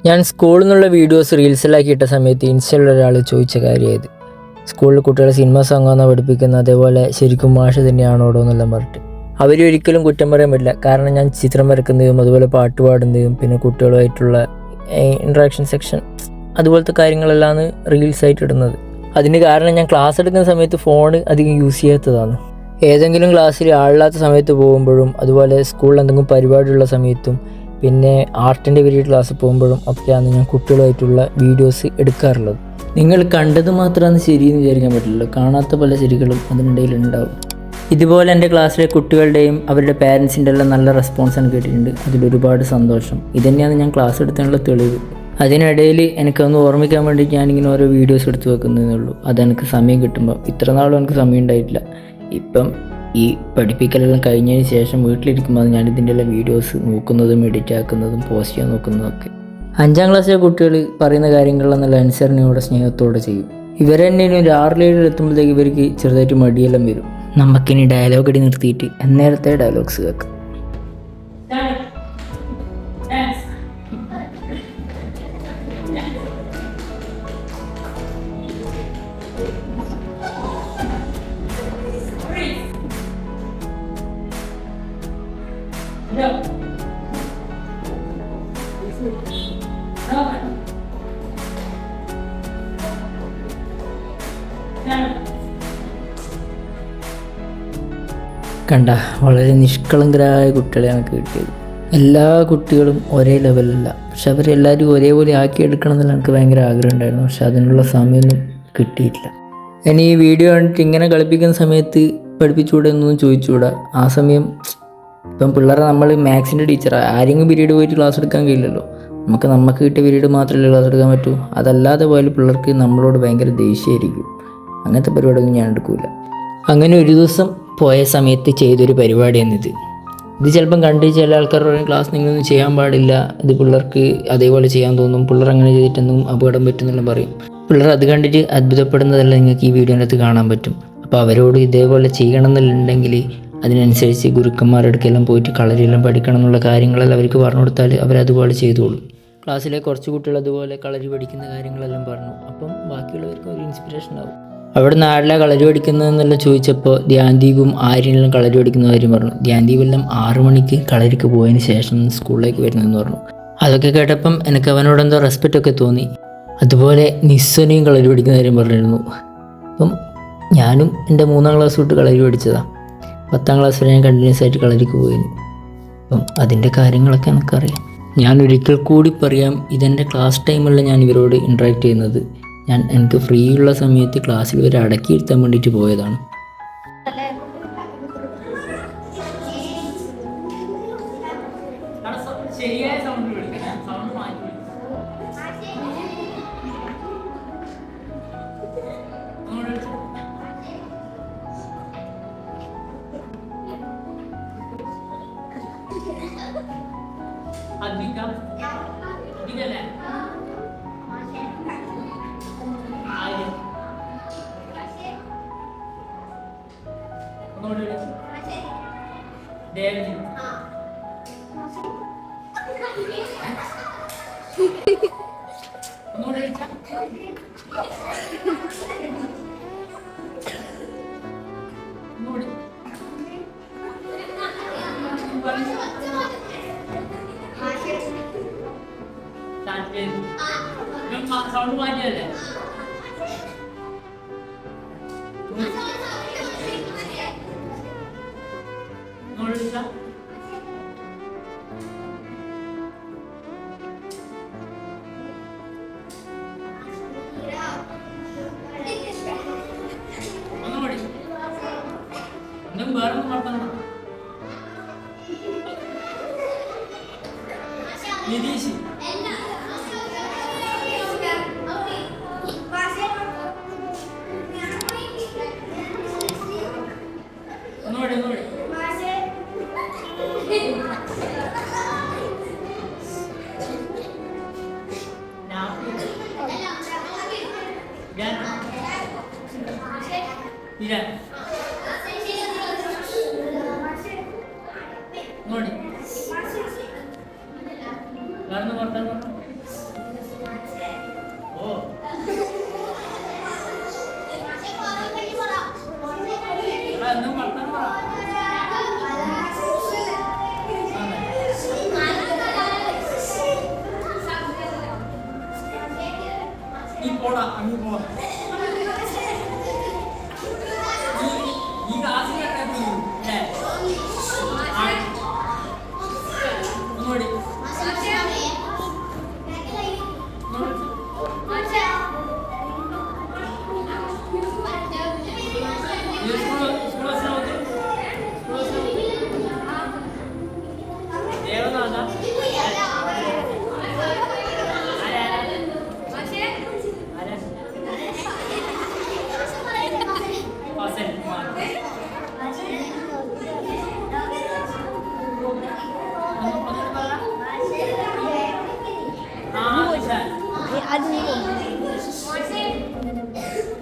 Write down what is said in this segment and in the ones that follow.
ഞാൻ സ്കൂളിൽ നിന്നുള്ള വീഡിയോസ് റീൽസിലാക്കി ഇട്ട സമയത്ത് ഇൻസ്റ്റയിൽ ഒരാൾ ചോദിച്ച കാര്യമായത്, സ്കൂളിൽ കുട്ടികളെ സിനിമ സോങ്ങാണോ പഠിപ്പിക്കുന്നത്, അതേപോലെ ശരിക്കും മാഷ് തന്നെയാണോടോ എന്നെല്ലാം പറഞ്ഞിട്ട്. അവരൊരിക്കലും കുറ്റം പറയാൻ പറ്റില്ല. കാരണം ഞാൻ ചിത്രം വരക്കുന്നതും അതുപോലെ പാട്ട് പാടുന്നതും പിന്നെ കുട്ടികളുമായിട്ടുള്ള ഇൻട്രാക്ഷൻ സെക്ഷൻ അതുപോലത്തെ കാര്യങ്ങളെല്ലാം റീൽസായിട്ട് ഇടുന്നത്. അതിന് കാരണം ഞാൻ ക്ലാസ് എടുക്കുന്ന സമയത്ത് ഫോൺ അധികം യൂസ് ചെയ്യാത്തതാണ്. ഏതെങ്കിലും ക്ലാസ്സിൽ ആളില്ലാത്ത സമയത്ത് പോകുമ്പോഴും അതുപോലെ സ്കൂളിൽ എന്തെങ്കിലും പരിപാടിയുള്ള സമയത്തും പിന്നെ ആർട്ടിൻ്റെ പീരീഡ് ക്ലാസ്സിൽ പോകുമ്പോഴും ഒക്കെയാണ് ഞാൻ കുട്ടികളുമായിട്ടുള്ള വീഡിയോസ് എടുക്കാറുള്ളത്. നിങ്ങൾ കണ്ടത് മാത്രമാണ് ശരിയെന്ന് വിചാരിക്കാൻ പറ്റില്ലല്ലോ, കാണാത്ത പല ശരികളും അതിനിടയിൽ ഉണ്ടാവും. ഇതുപോലെ എൻ്റെ ക്ലാസ്സിലെ കുട്ടികളുടെയും അവരുടെ പാരൻസിൻ്റെ എല്ലാം നല്ല റെസ്പോൺസാണ് കേട്ടിട്ടുണ്ട്. അതിലൊരുപാട് സന്തോഷം. ഇതുതന്നെയാണ് ഞാൻ ക്ലാസ് എടുത്തതിനുള്ള തെളിവ്. അതിനിടയിൽ എനിക്കൊന്ന് ഓർമ്മിക്കാൻ വേണ്ടി ഞാനിങ്ങനെ ഓരോ വീഡിയോസ് എടുത്ത് വെക്കുന്നതേ ഉള്ളൂ. അതെനിക്ക് സമയം കിട്ടുമ്പോൾ. ഇത്ര നാളും എനിക്ക് സമയം ഉണ്ടായിട്ടില്ല. ഇപ്പം ഈ പഠിപ്പിക്കലെല്ലാം കഴിഞ്ഞതിന് ശേഷം വീട്ടിലിരിക്കുമ്പോൾ ഞാൻ ഇതിൻ്റെ എല്ലാം വീഡിയോസ് നോക്കുന്നതും എഡിറ്റ് ആക്കുന്നതും പോസ്റ്റ് ചെയ്യാൻ നോക്കുന്നതൊക്കെ. 5ാം ക്ലാസ്സിലെ കുട്ടികൾ പറയുന്ന കാര്യങ്ങളെല്ലാം നല്ല അനുസരണയോടെ സ്നേഹത്തോടെ ചെയ്യും. ഇവരെന്നെ ഒരു 6-7 എത്തുമ്പോഴത്തേക്ക് ഇവർക്ക് ചെറുതായിട്ട് മടിയെല്ലാം വരും. നമുക്കിനി ഡയലോഗ് അടി നിർത്തിയിട്ട് നേരത്തെ ഡയലോഗ്സ് കേൾക്കാം. കണ്ട, വളരെ നിഷ്കളങ്കരായ കുട്ടികളെയാണ് എനിക്ക് കിട്ടിയത്. എല്ലാ കുട്ടികളും ഒരേ ലെവലല്ല, പക്ഷെ അവരെല്ലാവരും ഒരേപോലെ ആക്കിയെടുക്കണം എന്നുള്ള എനിക്ക് ഭയങ്കര ആഗ്രഹം ഉണ്ടായിരുന്നു. പക്ഷെ അതിനുള്ള സമയമൊന്നും കിട്ടിയിട്ടില്ല. ഇനി ഈ വീഡിയോ കണ്ടിട്ട് ഇങ്ങനെ കളിപ്പിക്കുന്ന സമയത്ത് പഠിപ്പിച്ചുകൂടെ എന്നൊന്നും ചോദിച്ചുകൂടാ. ആ സമയം ഇപ്പം പിള്ളേരെ നമ്മൾ മാത്സിൻ്റെ ടീച്ചറാണ്, ആരെങ്കിലും പീരീഡ് പോയിട്ട് ക്ലാസ് എടുക്കാൻ കഴിയില്ലല്ലോ. നമുക്ക് കിട്ടിയ പീരീഡ് മാത്രമല്ലേ ക്ലാസ് എടുക്കാൻ പറ്റൂ. അതല്ലാതെ പോയാലും പിള്ളേർക്ക് നമ്മളോട് ഭയങ്കര ദേഷ്യമായിരിക്കും. അങ്ങനത്തെ പരിപാടിയൊന്നും ഞാൻ എടുക്കില്ല. അങ്ങനെ ഒരു ദിവസം പോയ സമയത്ത് ചെയ്തൊരു പരിപാടിയാണിത്. ഇത് ചിലപ്പം കണ്ട് ചില ആൾക്കാർ പറയും ക്ലാസ് നിങ്ങളൊന്നും ചെയ്യാൻ പാടില്ല, ഇത് പിള്ളേർക്ക് അതേപോലെ ചെയ്യാൻ തോന്നും, പിള്ളേർ അങ്ങനെ ചെയ്തിട്ടൊന്നും അപകടം പറ്റുന്നെല്ലാം പറയും. പിള്ളേർ അത് കണ്ടിട്ട് അത്ഭുതപ്പെടുന്നതെല്ലാം നിങ്ങൾക്ക് ഈ വീഡിയോൻ്റെ അകത്ത് കാണാൻ പറ്റും. അപ്പോൾ അവരോട് ഇതേപോലെ ചെയ്യണം എന്നുണ്ടെങ്കിൽ അതിനനുസരിച്ച് ഗുരുക്കന്മാരെടുക്കെല്ലാം പോയിട്ട് കളരിയെല്ലാം പഠിക്കണം എന്നുള്ള കാര്യങ്ങളെല്ലാം അവർക്ക് പറഞ്ഞു കൊടുത്താൽ അവരതുപോലെ ചെയ്തോളും. ക്ലാസ്സിലെ കുറച്ച് കുട്ടികൾ അതുപോലെ കളരി പഠിക്കുന്ന കാര്യങ്ങളെല്ലാം പറഞ്ഞു. അപ്പം ബാക്കിയുള്ളവർക്ക് ഒരു ഇൻസ്പിറേഷൻ ആവും. അവിടെ നിന്ന് ആരിലാണ് കളരി പഠിക്കുന്നതെന്നെല്ലാം ചോദിച്ചപ്പോൾ ധ്യാൻദീപും ആര്യനെല്ലാം കളരി പഠിക്കുന്ന കാര്യം പറഞ്ഞു. ധ്യാൻദീപെല്ലാം 6 മണിക്ക് കളരിക്ക് പോയതിന് ശേഷം സ്കൂളിലേക്ക് വരുന്നതെന്ന് പറഞ്ഞു. അതൊക്കെ കേട്ടപ്പം എനിക്ക് അവനോട് എന്തോ റെസ്പെക്റ്റ് ഒക്കെ തോന്നി. അതുപോലെ നിസ്വനെയും കളരി പഠിക്കുന്ന കാര്യം പറഞ്ഞിരുന്നു. അപ്പം ഞാനും എൻ്റെ 3ാം ക്ലാസ് തൊട്ട് കളരി പഠിച്ചതാണ്. 10ാം ക്ലാസ് വരെ ഞാൻ കണ്ടിന്യൂസ് ആയിട്ട് കളരിക്ക് പോയിരുന്നു. അപ്പം അതിൻ്റെ കാര്യങ്ങളൊക്കെ എനിക്കറിയാം. ഞാൻ ഒരിക്കൽ കൂടി പറയാം, ഇതെൻ്റെ ക്ലാസ് ടൈമിൽ ഞാൻ ഇവരോട് ഇൻട്രാക്ട് ചെയ്യുന്നത്. എനിക്ക് ഫ്രീ ഉള്ള സമയത്ത് ക്ലാസ്സിൽ ഇവരെ അടക്കിയിരുത്താൻ വേണ്ടിയിട്ട് പോയതാണ്. സൗണ്ട് മാറ്റിയല്ലേ ഒന്നുകൂടി വേറെ വർത്തമാനം നിതീഷ്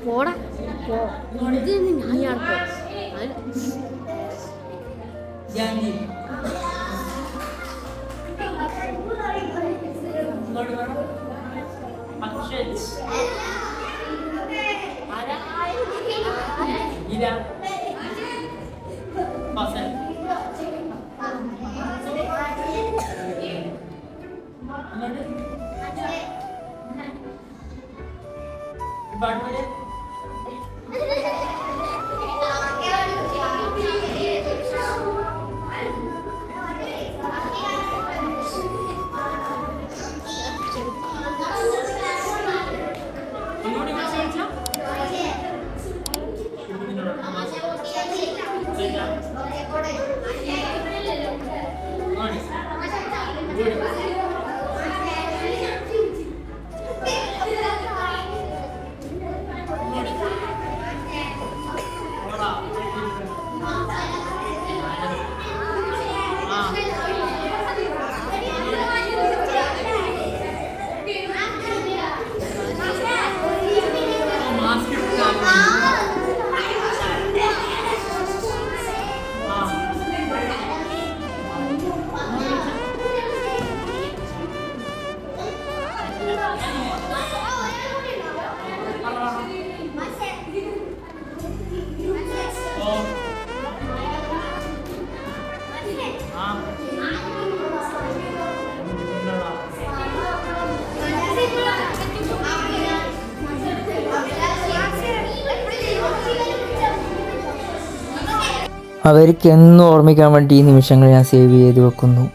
പോടാ ഇത് ഞാനാണ് ജാൻജി ഇങ്ങോട്ട് വേണം അക്ഷയ് ആരാ ഇല്ല ഫസൽ അങ്ങോട്ട് ഡിപ്പാർട്ട്മെന്റ് അങ്ങോട്ട് വിളിച്ചാ അവർക്ക് എന്നും ഓർമ്മിക്കാൻ വേണ്ടി ഈ നിമിഷങ്ങൾ ഞാൻ സേവ് ചെയ്ത് വെക്കുന്നു.